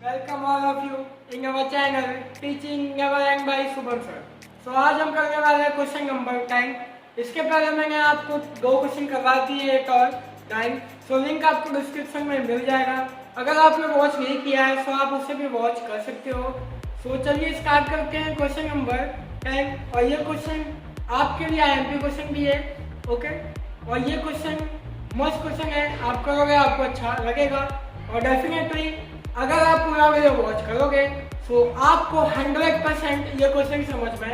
Welcome all of you in our channel Teaching Never End by Subhan sir. So आज हम करने वाले हैं क्वेश्चन नंबर 10। इसके पहले मैंने आपको दो क्वेश्चन करवा दिए, एक और 9। सो लिंक आपको डिस्क्रिप्शन में मिल जाएगा। अगर आपने वॉच नहीं किया है तो आप उसे भी वॉच कर सकते हो। सो चलिए स्टार्ट करते हैं क्वेश्चन नंबर 10। और ये क्वेश्चन आपके लिए IMP क्वेश्चन भी है, ओके। और ये क्वेश्चन मस्त क्वेश्चन है, आप करोगे आपको अच्छा लगेगा। और डेफिनेटली अगर आप पूरा वीडियो वॉच करोगे तो आपको 100% ये क्वेश्चन समझ में आ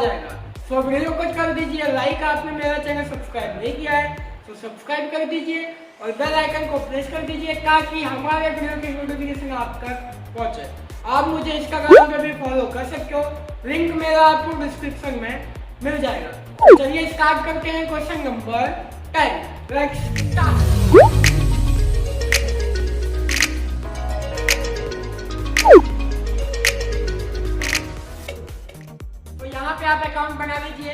जाएगा। सो वीडियो को कर दीजिए लाइक, आपने मेरा चैनल सब्सक्राइब नहीं किया है तो सब्सक्राइब कर दीजिए और बेल आइकन को प्रेस कर दीजिए ताकि हमारे वीडियो की नोटिफिकेशन आप तक पहुंचे। आप मुझे इंस्टाग्राम पे भी फॉलो कर सकते हो, लिंक मेरा आपको डिस्क्रिप्शन में मिल जाएगा। चलिए स्टार्ट करते हैं क्वेश्चन नंबर 10। Let's start. आप अकाउंट बना लीजिए,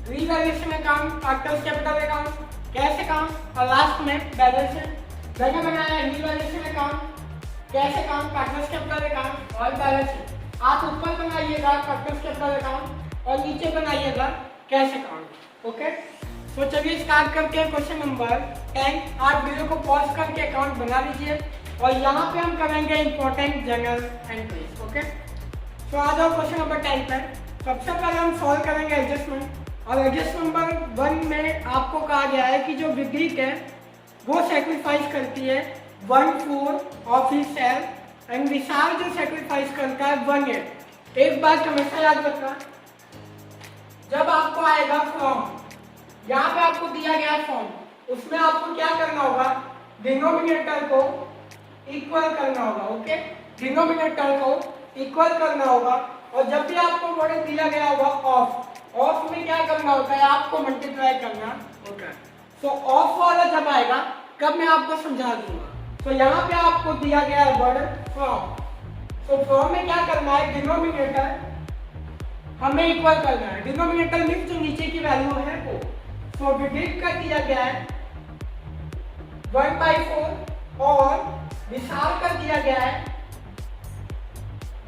revaluation account, factors capital account, cash account और लास्ट में बैलेंस शीट। मैंने बनाया revaluation account, cash account, factors capital account और बैलेंस शीट। आप ऊपर बनाइएगा फैक्टर्स कैपिटल अकाउंट और नीचे बनाइएगा कैश अकाउंट, ओके। तो चलिए स्टार्ट करके क्वेश्चन नंबर 10। आप वीडियो को पॉज करके अकाउंट बना लीजिए और यहाँ पे हम करेंगे इंपॉर्टेंट जर्नल एंट्रीज, ओके। तो आ जाओ क्वेश्चन नंबर 10 पर। सबसे पहले हम सॉल्व करेंगे एडजस्टमेंट। और एडजस्ट नंबर 1 में आपको कहा गया है कि जो विद्युत है वो सेक्रीफाइस करती है 1/4 ऑफ हिज सेल्फ एंड विशाल जो सेक्रीफाइस करता है 1/8। एक बात हमेशा याद रखना, जब आपको आएगा फॉर्म, यहाँ पे आपको दिया गया फॉर्म, उसमें आपको क्या करना होगा, डिनोमिनेटर को इक्वल करना होगा, ओके। डिनोमिनेटर को इक्वल करना होगा। और जब भी आपको मॉडल दिया गया होगा ऑफ में क्या करना होता है, आपको मल्टीप्लाई करना होता है। तो ऑफ वाला जब आएगा कब मैं आपको समझा दूंगा। तो यहाँ पे आपको दिया गया है वर्ड फ्रॉम। तो फ्रॉम में क्या करना है, डिनोमिनेटर हमें इक्वल करना है। डिनोमिनेटर मींस जो नीचे की वैल्यू है वो। तो विदित का दिया गया है 1/4 और विशाल का दिया गया है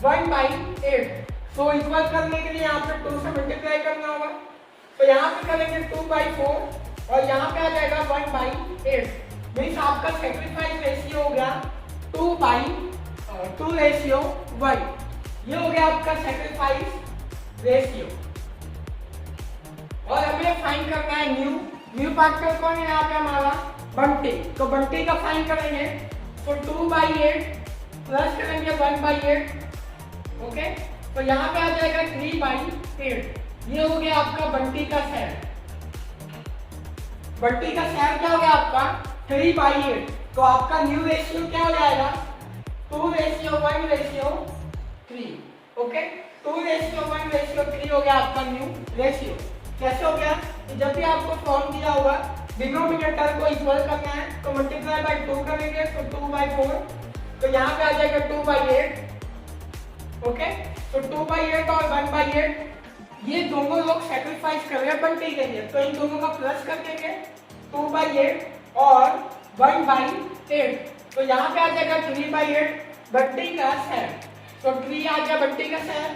1/8। तो इक्वल करने के लिए यहाँ पे 2 से मल्टीप्लाई करना होगा। तो यहाँ पे करेंगे 2/4 और यहाँ पे आ जाएगा 1/8। मीन्स आपका सेक्रीफाइस रेशियो हो गया 2/1। ये हो गया आपका सेक्रीफाइस रेशियो। और हमें फाइंड करना है न्यू फैक्टर कौन है यहाँ पे हमारा, बंटी। तो बंटी का फाइंड करेंगे तो 2/8 प्लस करेंगे 1/8, ओके। तो यहाँ पे आ जाएगा 3/8। ये हो गया आपका बंटी का शेयर। बंटी का शेयर क्या हो गया आपका 3/8। तो आपका न्यू रेशियो क्या हो जाएगा 2:1:3, ओके। 2:1:3 हो गया आपका न्यू रेशियो। कैसे हो गया कि जब भी आपको फॉर्म दिया होगा डिनोमिनेटर को इक्वल करना है तो मल्टीप्लाई बाय 2 करेंगे तो 2/4। तो यहाँ पे आ जाएगा 2/8, ओके। तो 2/8 और 1/8 ये दोनों लोग सेक्रीफाइस कर रहे हैं बंटी के लिए, तो इन दोनों का प्लस कर देंगे 2/8 और 1/8। तो यहाँ पे आ जाएगा 3/8 बंटी का शेयर। तो 3 आ गया बंटी का शेयर,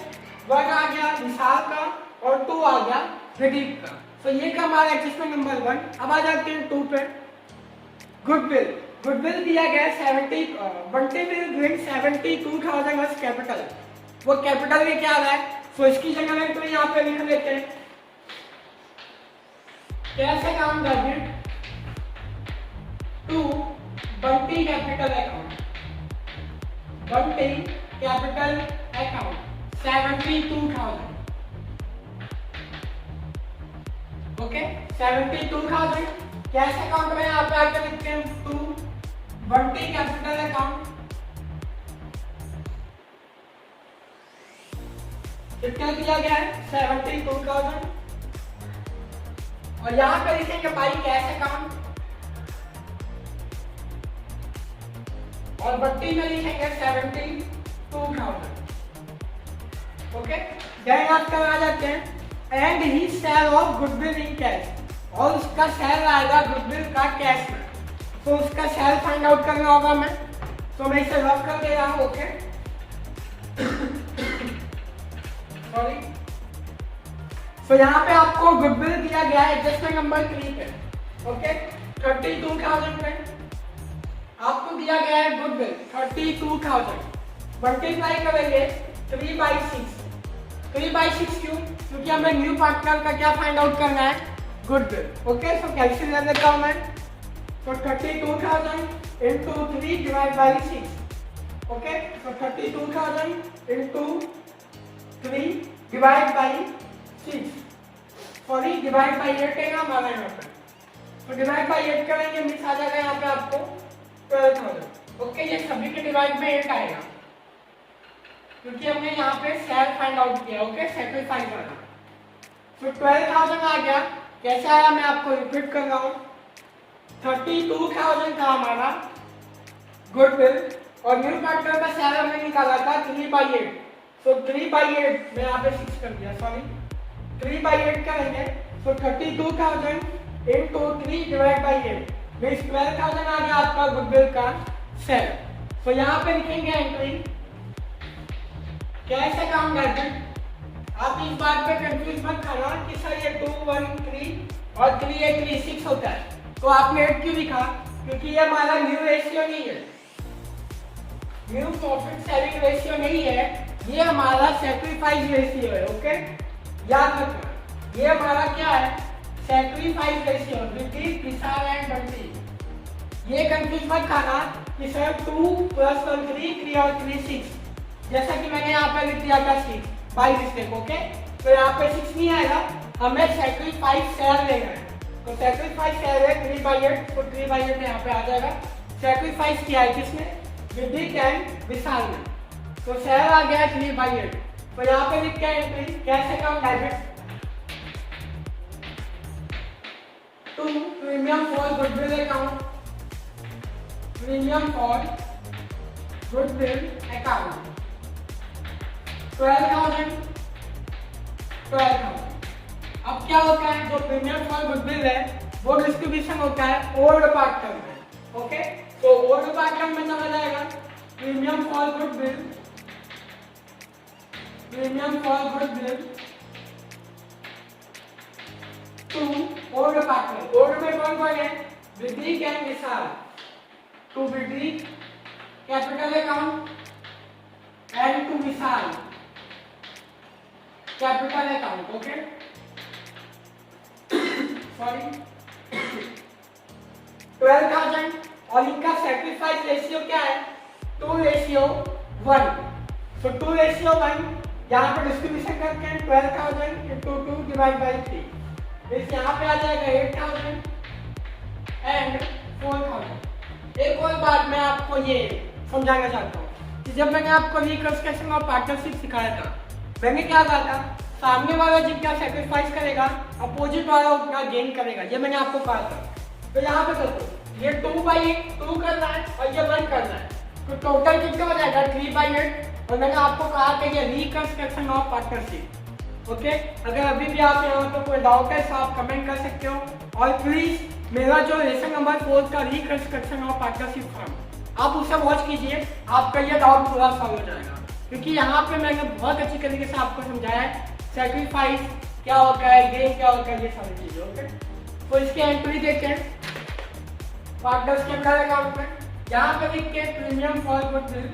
1 आ गया विशाल का और 2 आ गया विदीप का। तो ये का हमारा एडजस्टमेंट नंबर 1। अब आ जाते हैं 2 पे। गुडविल। गुडविल दिया गया 70, Bunty will bring 72,000 as capital. वो कैपिटल में क्या आ रहा है, तो इसकी जगह में तो यहाँ पे लिख लेते हैं कैसे काम debit to Bunty capital account. Bunty capital account 72,000, okay. 72,000 cash account में आप आकर लिखते हैं टू बंटी कैपिटल अकाउंट। कितना दिया गया है 72,000 और यहाँ पे लिखेंगे बाई कैश अकाउंट और बट्टी में लिखेंगे 72,000, ओके। देन आपका आ जाते हैं एंड ही sale of goodwill in cash. और उसका सेल आएगा गुडविल का कैश में। तो उसका सेल फाइंड आउट करना होगा मैं, तो मैं इसे रफ कर दे रहा हूँ, ओके। सो यहाँ पे आपको गुडविल दिया गया है एडजस्टमेंट नंबर 3 पे, ओके 32,000 पे आपको दिया गया है गुडविल 32,000, मल्टीप्लाई करेंगे 3/6। 3/6 क्यों? क्योंकि हमें न्यू पार्टनर का क्या फाइंड आउट करना है, गुडविल। ओके सो कैलकुलेट कर लेता हूं मैं, तो 32,000 into 3 divide by 6। Okay so 32,000 into 3 divide by 6, sorry divide by 8 है हमारा यहाँ पे, तो डिवाइड बाई 8 करेंगे मिस आ जाएगा यहाँ पे आपको 12,000। ओके ये सभी के डिवाइड में 8 आएगा क्योंकि हमने यहाँ पे शेयर फाइंड आउट किया, ओके सेक्रीफाइस करना। तो 12,000 आ गया, कैसे आया मैं आपको रिपीट कर रहा हूँ। 32,000 था हमारा गुडविल और न्यू पार्टनर का शेयर हमने निकाला था 3/8, तो 3/8 मैं यहाँ पे 6 कर दिया, सॉरी 3/8 करेंगे, तो 32,000 इंटू 3 डिवाइड बाई 8 मीन्स 12,000 आ गया आपका गुडविल का शेयर। तो यहाँ पे लिखेंगे एंट्री कैसे काम करते हैं। आप इस बात पे कंफ्यूज मत करना कि सर ये 2 1 3 और 3 8 3 6 होता है, तो आपने 8 क्यों लिखा, क्योंकि ये हमारा न्यू रेशियो नहीं है, न्यू प्रॉफिट शेयरिंग रेशियो नहीं है, ये हमारा सैक्रिफाइस रेशियो है। ओके याद रखना ये हमारा क्या है, सैक्रिफाइस रेशियो वृद्धि विशाल एंड बंटी। ये कंफ्यूज मत खाना कि सर 2 + 1 3 और 3 6, जैसा कि मैंने यहाँ पे लिख दिया था 6 बाई मिस्टेक। ओके तो यहाँ पे 6 नहीं आएगा, हमें सैक्रिफाइस शेयर लेना है, तो सैक्रिफाइस शेयर है 3/8, तो 3/8 यहाँ पे आ जाएगा। सैक्रिफाइस किया है किसने, विधि कैन विशाल ने, तो शेयर आ गया 3/8। तो यहाँ पे लिख के एंट्री कैसे काम direct to premium for goodwill account, premium for goodwill account 12,000। अब क्या होता है, जो प्रीमियम फॉर गुडविल है वो डिस्ट्रीब्यूशन होता है ओल्ड पार्टनर में। ओके तो ओल्ड पार्टनर में चला जाएगा premium for goodwill, premium for goodwill to old partner. Old में कौन कौन है, Vriddhi can Vishal, to Vriddhi capital account and to Vishal capital account. Okay sorry 12,000 और इनका सैक्रिफाइस रेशियो क्या है, 2:1, तो 2:1 यहाँ पर डिस्ट्रीब्यूशन करके 12,000 इंटू 2 डिवाइड बाई 3, इस यहाँ पे आ जाएगा 8,000 एंड 4,000। एक और बात मैं आपको ये समझाना चाहता हूँ कि जब मैंने आपको रिकंस्ट्रक्शन और पार्टनरशिप सिखाया था, मैंने क्या कहा था, सामने वाला जितना सेक्रीफाइस करेगा अपोजिट वाला उतना गेन करेगा, ये मैंने आपको कहा था। तो यहाँ पे देखो ये 2/2 कर रहा है और ये 1 कर रहा है, तो टोटल कितना हो जाएगा 3/8, और मैंने आपको कहा कि ये रिकंस्ट्रक्शन ऑफ पार्टनरशिप। ओके अगर अभी भी आप यहाँ पे कोई डाउट है तो आप कमेंट कर सकते हो, और प्लीज मेरा जो लेसन नंबर 4 का रिकंस्ट्रक्शन ऑफ पार्टनरशिप फर्म आप उसे वॉच कीजिए, आपका ये डाउट पूरा सॉल्व हो जाएगा, क्योंकि यहाँ पे मैंने बहुत अच्छी तरीके से आपको समझाया है सैक्रिफाइस क्या होता है, गेन क्या होता है, ये सारी चीजें। ओके तो इसके एंट्री देखते हैं पार्टनर्स कैपिटल अकाउंट में, यहाँ पे लिख के premium for goodwill,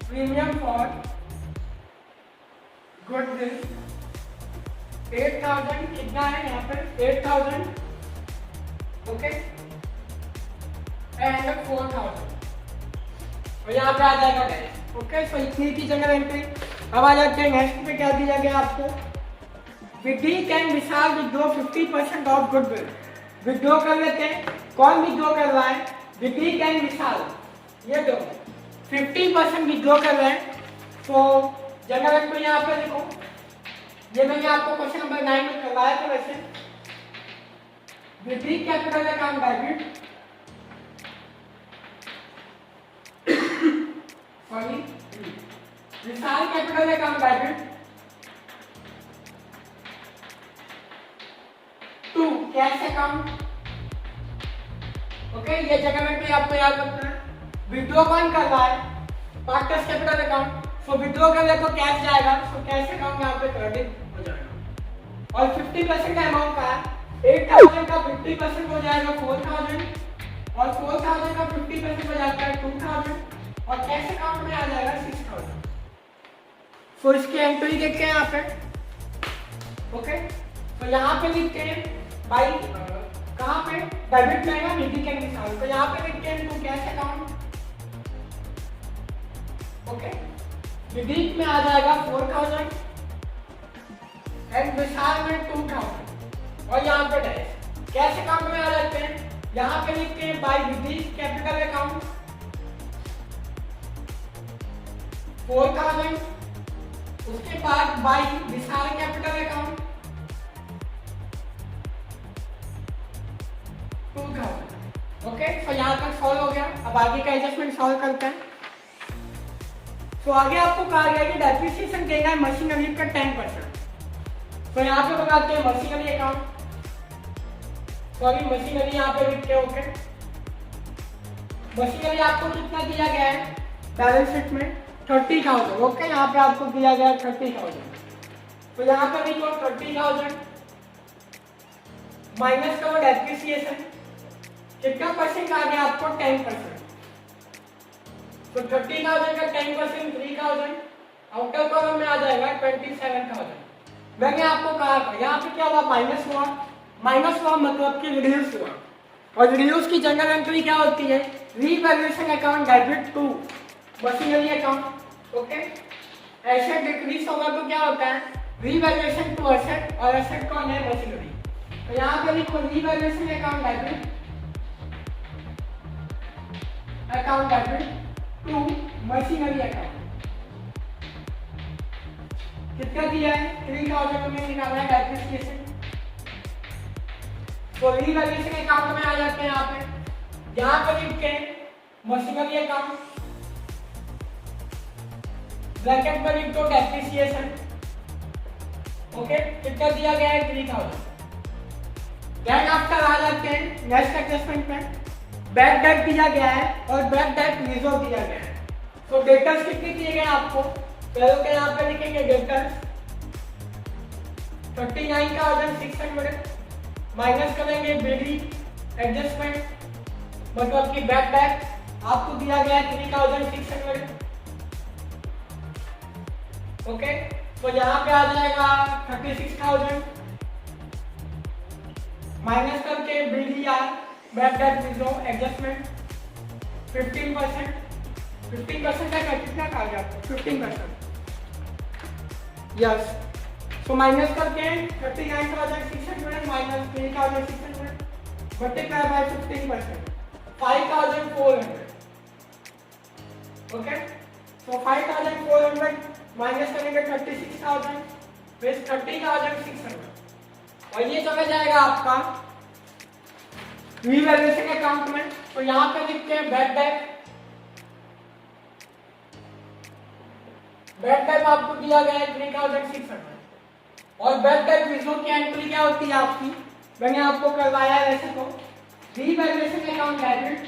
premium for goodwill 8,000 कितना है यहाँ पे 8,000 ओके एंड 4,000, और यहाँ पे आ जाएगा कैश। ओके सो इतनी की जनरल एंट्री। अब आ जाते हैं नेक्स्ट पे, क्या दिया गया आपको, Vidhi can Vishal withdraw 50% of goodwill. Withdraw कर लेते हैं, कौन विड्रॉ कर रहा है, विधि कैन विशाल, ये दो 50% विड्रॉ कर रहे हैं। तो जनरल एंट्री यहाँ पे देखो, ये मैंने आपको क्वेश्चन नंबर 9 में करवाया था वैसे, Vidhi capital account debit sorry Vishal capital account debit to cash account. Okay ये जगह में भी आपको याद रखना है, विड्रॉ कौन कर रहा है, पार्टनर्स कैपिटल अकाउंट, सो विड्रॉ कर ले तो कैश जाएगा, सो कैश अकाउंट यहाँ पे क्रेडिट हो और 50% अमाउंट का है, 8,000 का 50% हो जाएगा 4,000 और 4,000 का 50% हो जाता है 2,000 और कैश अकाउंट में आ जाएगा 6,000। तो इसकी एंट्री देखते हैं यहाँ पे। ओके, तो यहाँ पे लिखते हैं बाई कहाँ पे डेबिट में है विधि के अनुसार, तो यहाँ पे लिखते हैं टू कैश अकाउंट। ओके, विधि में आ जाएगा 4,000 एंड विशाल में 2,000 और यहाँ पे डैश। कैश अकाउंट में आ जाते हैं, यहाँ पे लिखते हैं बाई विधि कैपिटल अकाउंट 4,000, उसके बाद by Vishal capital account 2,000। Okay, तो यहाँ तक सॉल्व हो गया। अब आगे का एडजस्टमेंट सॉल्व करते हैं। तो आगे आपको कहा गया कि डेप्रिसिएशन देना है मशीनरी का 10%। तो यहाँ पे बताते हैं मशीनरी अकाउंट, सॉरी मशीनरी यहाँ पे लिखते हैं। ओके, मशीनरी आपको कितना दिया गया है बैलेंस शीट में 30,000। ओके, यहाँ पे आपको दिया गया है 30,000, तो यहाँ पे लिखो 30,000 माइनस करो डेप्रिसिएशन, कितना परसेंट आ गया आपको 10%। तो 30,000 का 10% 3,000, आउटर कॉलम में आ जाएगा 27,000। मैंने आपको कहा था यहाँ पे क्या हुआ माइनस हुआ, माइनस हुआ मतलब कि रिड्यूस हुआ, और रिड्यूस की जनरल एंट्री क्या होती है revaluation account debit to machinery account. Okay, asset decrease होगा तो क्या होता है रीवैल्यूएशन टू एसेट, और एसेट कौन है मशीनरी। तो यहाँ पे लिखो revaluation account debit to machinery account. कितना दिया है 3,000 में निकाला है डेप्रिसिएशन। तो रीवैल्यूएशन अकाउंट में आ जाते हैं यहाँ पे, यहाँ पे लिखते हैं मशीनरी अकाउंट, ब्रैकेट में लिख दो डेप्रिसिएशन। ओके, कितना दिया गया है 3,000। देन आफ्टर आ जाते हैं नेक्स्ट एडजस्टमेंट में, बैड डेट दिया गया है और बैड डेट रिजर्व दिया गया है। तो डेटर्स कितने दिए गए आपको, पहले के यहाँ पे लिखेंगे डेटर्स 39,600 माइनस करेंगे बिडी एडजस्टमेंट, मतलब कि बैड डेट आपको दिया गया है 3,600। ओके, तो यहाँ पे आ जाएगा 36,000 माइनस करके BDR bad debt reserve adjustment 15%। 15% का कितना कहा गया आपको 15%, यस। सो माइनस करके 39,600 minus 3,600 multiply by 15% 5,400। Okay, so 5,400 minus करेंगे 36,000 फिर 30,600 और ये चला जाएगा आपका रीवैल्यूएशन अकाउंट में। तो यहाँ पे लिखते हैं बैड डेट, बैड डेट आपको दिया गया है 3,600 और बैड डेट रिजर्व की एंट्री क्या होती है आपकी, मैंने आपको करवाया है वैसे तो revaluation account debit,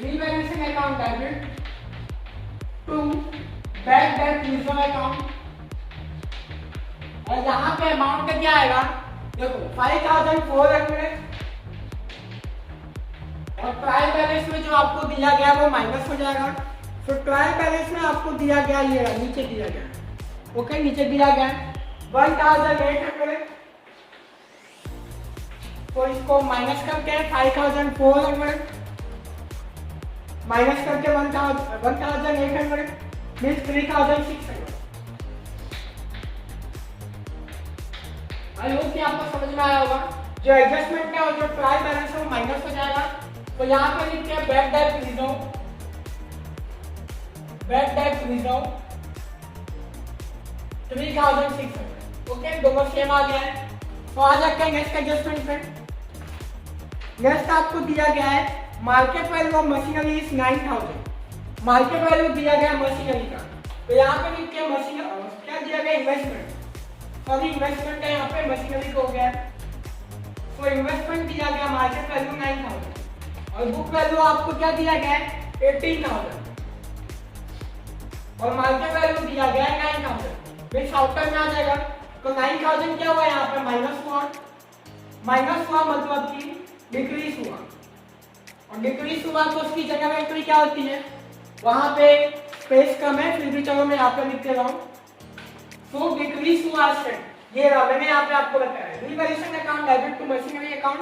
revaluation account debit to bad debt reserve account. और यहाँ पे अमाउंट क्या आएगा देखो 5,400 और ट्रायल बैलेंस में जो आपको दिया गया वो माइनस हो जाएगा। तो ट्रायल बैलेंस में आपको दिया गया ये नीचे दिया गया, ओके नीचे दिया गया 1,800। तो इसको माइनस करके 5,400 माइनस करके 1,800 मीन्स 3,600। आई होप कि आपको समझ में आया होगा। जो एडजस्टमेंट है और जो ट्रायल बैलेंस है वो माइनस हो जाएगा। तो यहाँ पे लिखते हैं bad debt reserve, bad debt reserve 3,600। Okay दोनों सेम आ गया है। तो आ जाते हैं नेक्स्ट एडजस्टमेंट पे। नेक्स्ट आपको दिया गया है market value of machinery is 9,000। Market value दिया गया मशीनरी का। तो यहाँ पे लिखते हैं मशीन क्या दिया गया इन्वेस्टमेंट, सॉरी इन्वेस्टमेंट है यहाँ पे मशीनरी को हो गया। तो इन्वेस्टमेंट दिया गया मार्केट वैल्यू 9,000 और बुक वैल्यू आपको क्या दिया गया है 18,000 और मार्केट वैल्यू दिया गया है 9,000। मिक्स आउटर में आ जाएगा। तो 9000 क्या हुआ यहाँ पे माइनस हुआ मतलब कि डिक्रीज हुआ, और डिक्रीज हुआ तो उसकी जगह वैल्यू क्या होती है, वहां पे स्पेस कम है, फिर भी चलो मैं यहाँ पे लिख दे रहा हूँ। सो डिक्रीज हुआ स्ट्रेंथ, ये रहा मैंने यहाँ पे आपको बताया। Revaluation account debit to machinery account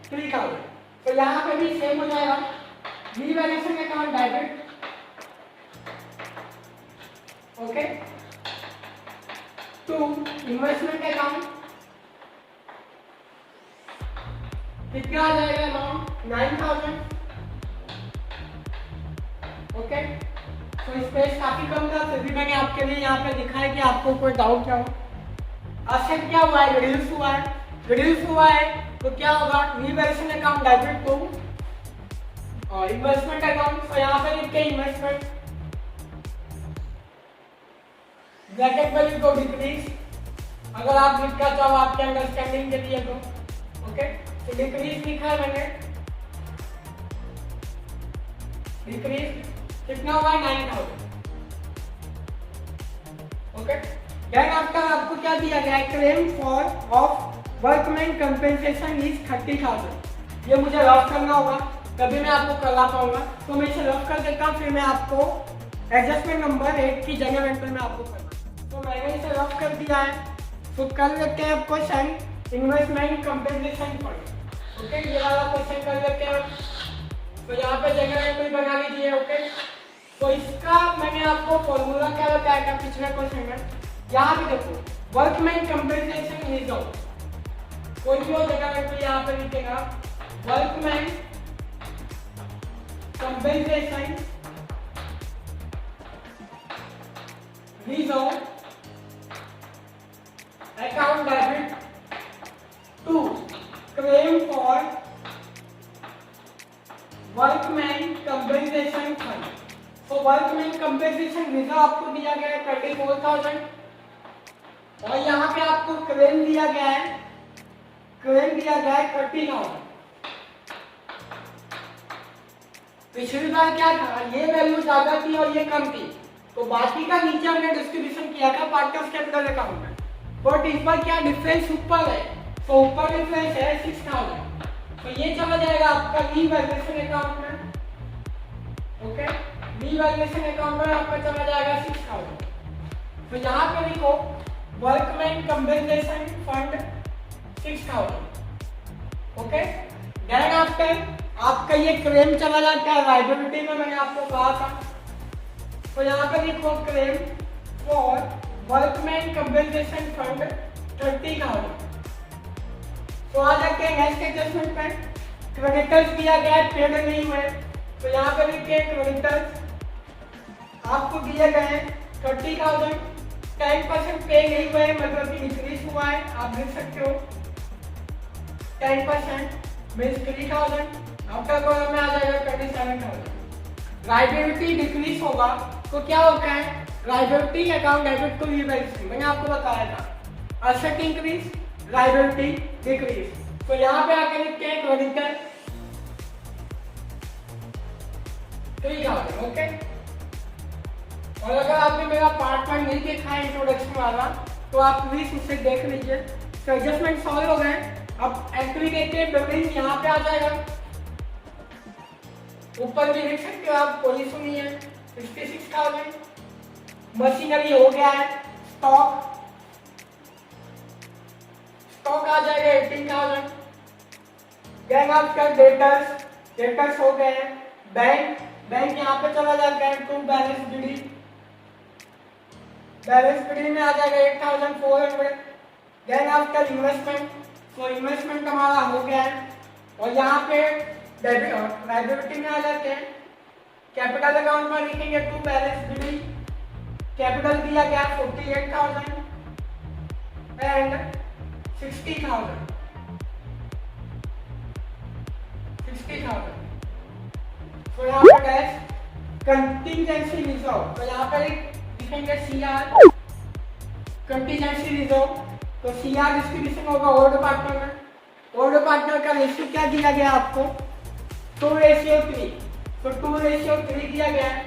3000, तो यहाँ पे भी सेम हो जाएगा। Revaluation account debit okay to investment account कितना आ जाएगा अमाउंट 9000 ओके। तो स्पेस काफी कम था, फिर भी मैंने आपके लिए यहाँ पे लिखा है कि आपको कोई डाउट क्या हो। असेट क्या हुआ है, रिड्यूस हुआ है, रिड्यूस हुआ है तो क्या होगा, रीवैल्यूएशन अकाउंट डेबिट टू और इन्वेस्टमेंट अकाउंट। तो यहाँ पे लिख के इन्वेस्टमेंट ब्रैकेट में लिखो डिक्रीज, अगर आप लिखना चाहो आपके अंडरस्टैंडिंग के लिए तो ओके। तो डिक्रीज लिखा है मैंने, डिक्रीज कितना हुआ 9000 ओके। देन आफ्टर आपको क्या दिया गया है, claim for of workman compensation is 30,000। ये मुझे रफ करना होगा तभी मैं आपको करवा पाऊंगा, तो मैं इसे रफ कर देता हूँ, फिर मैं आपको एडजस्टमेंट नंबर 8 की जगह वेंटर में आपको करवा। तो मैंने इसे रफ कर दिया है, तो कर लेते हैं question investment compensation fund okay. ये वाला क्वेश्चन कर लेते हैं। तो यहाँ पे जगह वेंटर बना लीजिए ओके। तो इसका मैंने आपको फॉर्मूला क्या बताया था पिछले क्वेश्चन में, यहाँ भी देखो वर्कमैन कंपेंसेशन इज ऑफ, कोई भी जगह वेंटर यहाँ पे लिखेगा workman compensation resolve account debit to claim for workman compensation fund। तो वर्कमैन कंपेंसेशन रिजर्व आपको दिया गया है 24,000 और यहाँ पे आपको क्लेम दिया गया है, क्लेम दिया गया है 30,000। पिछली बार क्या था, ये वैल्यू ज्यादा थी और ये कम थी, तो बाकी का नीचे हमने डिस्ट्रीब्यूशन किया था पार्टनर्स कैपिटल अकाउंट में, बट इस बार क्या डिफरेंस ऊपर है, तो ऊपर डिफरेंस है 6000, तो ये चला जाएगा आपका रीवैल्यूएशन अकाउंट में ओके। रीवैल्यूएशन अकाउंट में आपका चला जाएगा 6000। तो यहाँ पे लिखो workman compensation fund 6000 okay. Then after आपका ये क्लेम चला जाता है लायबिलिटी में, मैंने आपको कहा था। तो यहाँ पे लिखो claim for workman compensation fund 30,000। तो आ जाते हैं नेक्स्ट एडजस्टमेंट पे, क्रेडिटर्स दिया गया है पेड नहीं हुए, तो यहाँ पे लिखिए क्रेडिटर्स आपको दिए गए हैं 30,000, 10% पे नहीं हुए मतलब कि इंक्रीज हुआ है, आप देख सकते हो 10% मींस 3,000, आफ्टर कॉलम में आ जाएगा 27,000। लायबिलिटी डिक्रीज होगा तो क्या होता है, liability account debit to revaluation, मैंने आपको बताया था असेट इंक्रीज लायबिलिटी डिक्रीज। तो यहाँ पे आकर लिखते हैं क्रेडिटर 3,000 ओके। और अगर आपने मेरा पार्ट 1 नहीं देखा है इंट्रोडक्शन वाला तो आप प्लीज उसे देख लीजिए। तो एडजस्टमेंट सॉल्व हो गए, अब एग्रीगेटेड बिलिंग यहाँ पे आ जाएगा, ऊपर भी देख सकते हो आप, कोई इशू नहीं है 56,000। मशीनरी हो गया है, स्टॉक आ जाएगा 18,000। देन आपका डेटर्स हो गए हैं, बैंक यहाँ पे चला जाता है टू बैलेंस बिडी में आ जाएगा 8,400। देन आपका इन्वेस्टमेंट, तो इन्वेस्टमेंट हमारा हो गया है और यहाँ पे डेबिट और लायबिलिटी में आ जाते हैं। कैपिटल अकाउंट में लिखेंगे टू बैलेंस बिडी, कैपिटल दिया गया 48,000 एंड 60,000। तो यहाँ पे डैश कंटिजेंसी रिजर्व, तो यहाँ पे लिखेंगे सीआर कंटिजेंसी रिजर्व। तो सीआर डिस्ट्रीब्यूशन होगा ओल्ड पार्टनर में, ओल्ड पार्टनर का रेशियो क्या दिया गया आपको 2:3, तो 2:3 दिया गया है।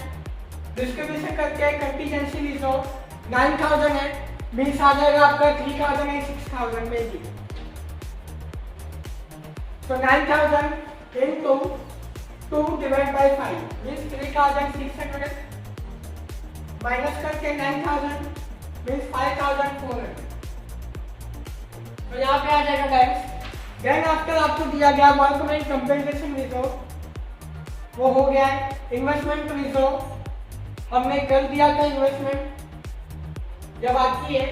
डिस्ट्रीब्यूशन करके कंटिजेंसी रिजर्व 9,000 है, मीन्स आ जाएगा आपका 3000 एंड 6000 में भी। तो 9000 into 2 divided by 5 means 3600 minus करके 9000 means 5400। तो यहाँ पे आ जाएगा गाइस। देन आफ्टर आपको दिया गया वर्कमैन कंपेंसेशन रिजर्व, वो हो गया है। इन्वेस्टमेंट रिजर्व हमने कर दिया था, इन्वेस्टमेंट जब बाकी है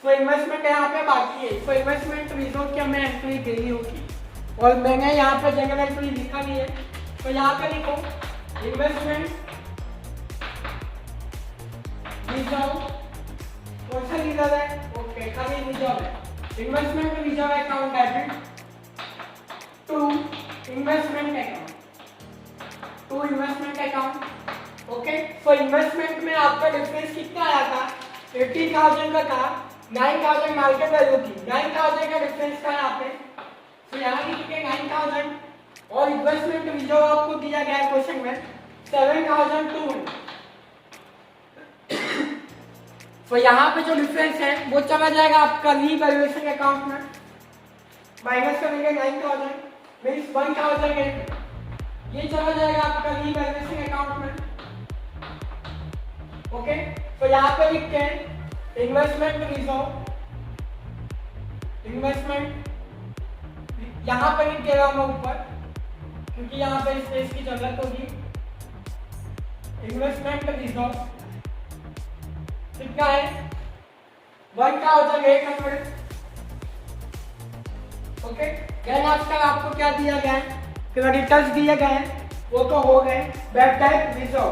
तो इन्वेस्टमेंट यहाँ पे बाकी है, तो इन्वेस्टमेंट रिजर्व की हमें एंट्री देनी होगी और मैंने यहाँ पे जनरल एंट्री लिखा नहीं है, तो यहाँ पे लिखो इन्वेस्टमेंट रिजर्व। कौन सा रिजर्व है? ओके, खाली रिजर्व है। Investment reserve account debit to investment account, to investment account. Okay, तो इन्वेस्टमेंट में आपका डिफरेंस कितना आया था? 80,000 का था, 9,000 मार्केट वैल्यू थी, 9,000 का डिफरेंस था यहाँ पे। तो यहाँ लिखिए 9,000 और इन्वेस्टमेंट रिजर्व आपको दिया गया है क्वेश्चन में 7,200। तो यहाँ पे जो डिफरेंस है वो चला जाएगा आपका रीवैल्यूएशन अकाउंट में, माइनस करेंगे 9,000 मीन्स 1,008, ये चला जाएगा आपका रीवैल्यूएशन अकाउंट में। ओके, तो यहाँ पे लिखते हैं इन्वेस्टमेंट रिजर्व, इन्वेस्टमेंट यहाँ पे लिख दे रहा हूँ मैं ऊपर क्योंकि यहाँ पे स्पेस की जरूरत होगी। इन्वेस्टमेंट रिजर्व कितना है? 1,800। ओके, देन आफ्टर आपको क्या दिया गया है? क्रेडिटर्स दिए गए हैं, वो तो हो गए। बैड टाइप रिजर्व,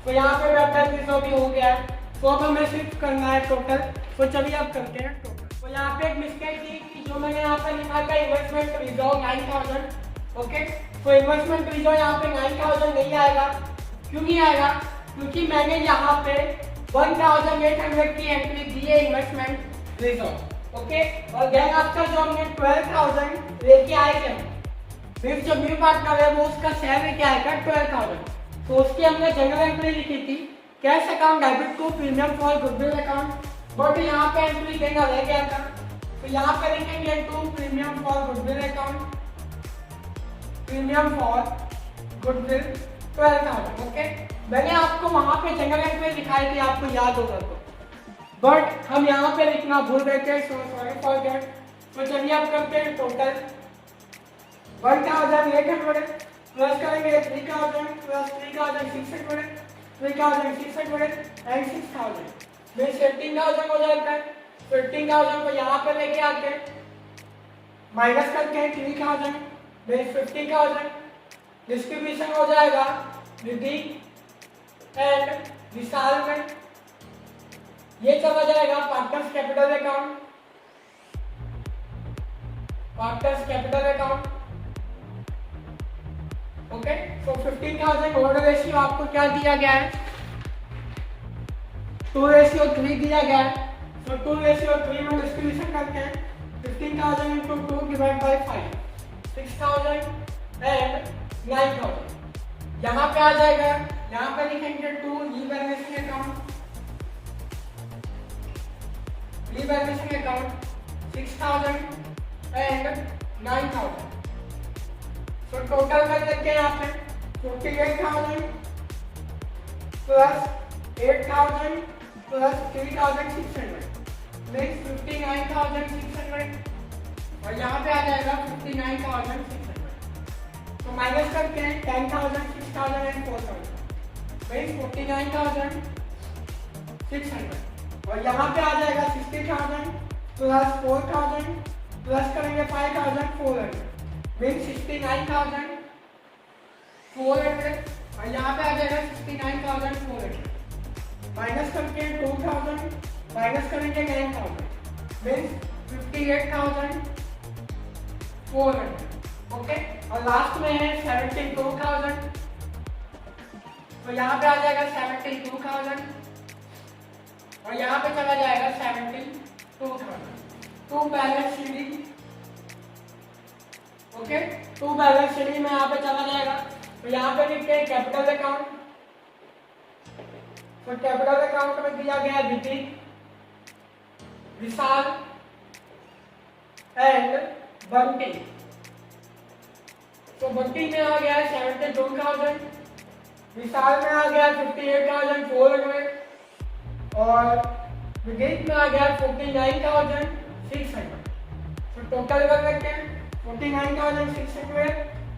तो यहाँ पे बैड टाइप रिजर्व भी हो गया है, तो अब हमें शिफ्ट करना है टोटल। तो चलिए आप करते हैं टोटल। तो यहाँ पे एक मिस्टेक थी कि जो मैंने यहाँ पे लिखा था इन्वेस्टमेंट रिजर्व 9,000। ओके, तो इन्वेस्टमेंट रिजर्व यहाँ पे 9,000 नहीं आएगा। क्यों नहीं आएगा? क्योंकि मैंने यहाँ पे 1,800 की एंट्री दी है इन्वेस्टमेंट रिजर्व। ओके, और देन आफ्टर जो हमने 12,000 लेके आए थे, फिर जो न्यू पार्टनर है वो उसका शेयर लेके आएगा 12,000, तो उसकी हमने जनरल एंट्री लिखी थी cash account debit to premium for goodwill account, but यहाँ पे एंट्री देना रह गया था, तो यहाँ पे लिखेंगे to premium for goodwill account, premium for goodwill 12,000। Okay, मैंने आपको वहां पे जनरल एंट्री दिखाई थी, आपको याद होगा तो, बट हम यहाँ पे लिखना भूल गए थे, सो सॉरी फॉर दैट। तो चलिए आप करते हैं टोटल 1,800 प्लस करेंगे 3,000 प्लस 3,600, 3,600 एंड 6,000 में 15,000 हो जाता है। 15,000 को यहाँ पे लेके आके माइनस करके 3,000 में 50,000 डिस्ट्रीब्यूशन हो जाएगा निधि एंड विशाल में, ये चला जाएगा partners capital account, partners capital account. Okay, तो 15,000 ओवर रेशियो आपको क्या दिया गया है? 2:3 दिया गया है, तो 2:3 में डिस्ट्रीब्यूशन करके 15,000 into 2 divided by 5, 6,000 and 9,000। यहाँ पे आ जाएगा, यहाँ पे लिखेंगे to revaluation account, revaluation account 6,000 and 9,000। तो टोटल कर लेते हैं यहाँ पे 48,000 प्लस 8,000 प्लस 3,600 मीन्स 59,600, और यहाँ पे आ जाएगा 59,600। तो माइनस करते हैं 10,000, 6,000 एंड 4,000 मीन्स 49,600, और यहाँ पे आ जाएगा 60,000 प्लस 4,000 प्लस करेंगे 5,400 मीन्स 69,400, और यहाँ पे आ जाएगा 69,400 माइनस करके 2,000 माइनस करेंगे 9,000 मीन्स 58,400। ओके, और लास्ट में है 72,000, तो यहाँ पे आ जाएगा 72,000 और यहाँ पे चला जाएगा 72,000। To balance sheet, okay, to balance sheet में यहाँ पे चला जाएगा, तो यहाँ पे लिखते हैं कैपिटल अकाउंट, तो कैपिटल अकाउंट में दिया गया विधि विशाल एंड बंटी। तो बंटी में आ गया 72,000, विशाल में आ गया 58,400 और विगेट में आ गया 49,600। तो टोटल कर लेते हैं 49,600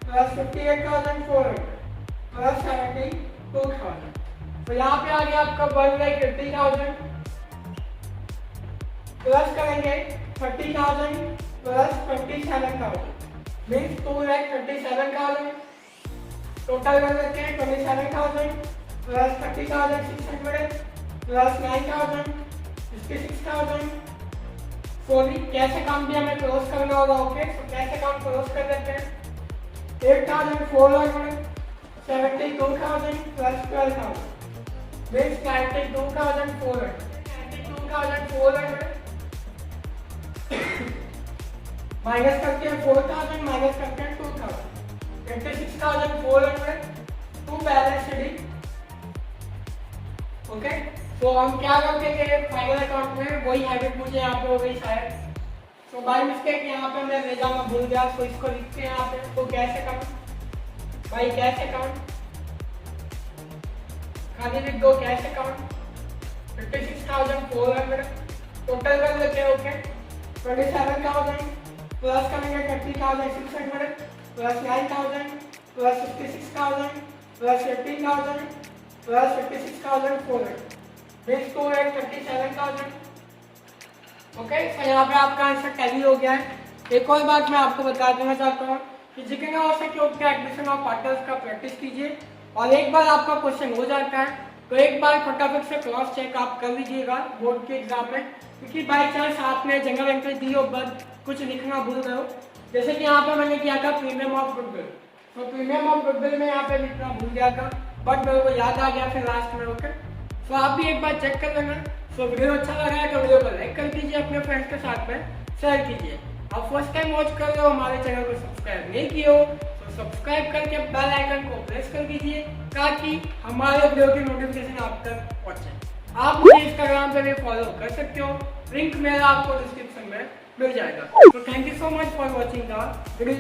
प्लस 58,400 प्लस 72,000। तो यहाँ पे आ गया आपका 1,50,000 प्लस करेंगे 30,000 प्लस 27,000 मीन्स 2,37,000। टोटल कर लेते हैं 27,000 प्लस 30,600 प्लस 9,000 56,000। सॉरी कैसे काम भी हमें क्लोज करना होगा। ओके तो कैसे काम क्लोज कर देते हैं 8,400 72,000 प्लस 12,000 मीन्स 92,400 माइनस करते हैं 4,000 माइनस करते हैं 2,000 86,400 टू बैलेंस शीट। ओके तो हम क्या करते हैं फाइनल अकाउंट में वही हैबिट मुझे यहाँ पे हो गई शायद। तो बाय मिस्टेक यहाँ पे मैं ले जाना भूल गया। तो इसको लिखते हैं यहाँ पे। तो कैसे अकाउंट भाई कैसे अकाउंट खाली लिख दो कैसे अकाउंट 56,400 टोटल कर लेते हैं। ओके 27,000 प्लस करेंगे 30,600 plus 9,000 plus 56,000 plus 15,000 plus 56,400 means 2,37,000। Okay तो यहाँ पे आपका आंसर टैली हो गया है। एक और बात मैं आपको बता देना चाहता हूँ कि जितना हो सके उतना एडमिशन ऑफ पार्टनर्स का प्रैक्टिस कीजिए और एक बार आपका क्वेश्चन हो जाता है तो एक बार फटाफट से क्रॉस चेक आप कर लीजिएगा बोर्ड के एग्जाम में, क्योंकि बाई चांस आपने जनरल एंट्री दी हो बट कुछ लिखना भूल गए हो। जैसे कि यहाँ पे मैंने किया था प्रीमियम ऑफ गुडविल, तो प्रीमियम ऑफ गुडविल में यहाँ पे लिखना भूल गया था बट मेरे को याद आ गया फिर लास्ट में। ओके तो आप भी एक बार चेक कर लेना। तो वीडियो अच्छा लगा है तो वीडियो को लाइक कर दीजिए, अपने फ्रेंड्स के साथ में शेयर कीजिए। आप फर्स्ट टाइम वॉच कर रहे हो हमारे चैनल को सब्सक्राइब नहीं किए हो तो सब्सक्राइब करके बेल आइकन को प्रेस कर दीजिए ताकि हमारे वीडियो की नोटिफिकेशन आप तक पहुंचे। आप मुझे इंस्टाग्राम पे भी फॉलो कर सकते हो, लिंक मेरा आपको डिस्क्रिप्शन में मिल जाएगा। तो thank you so much for watching the video.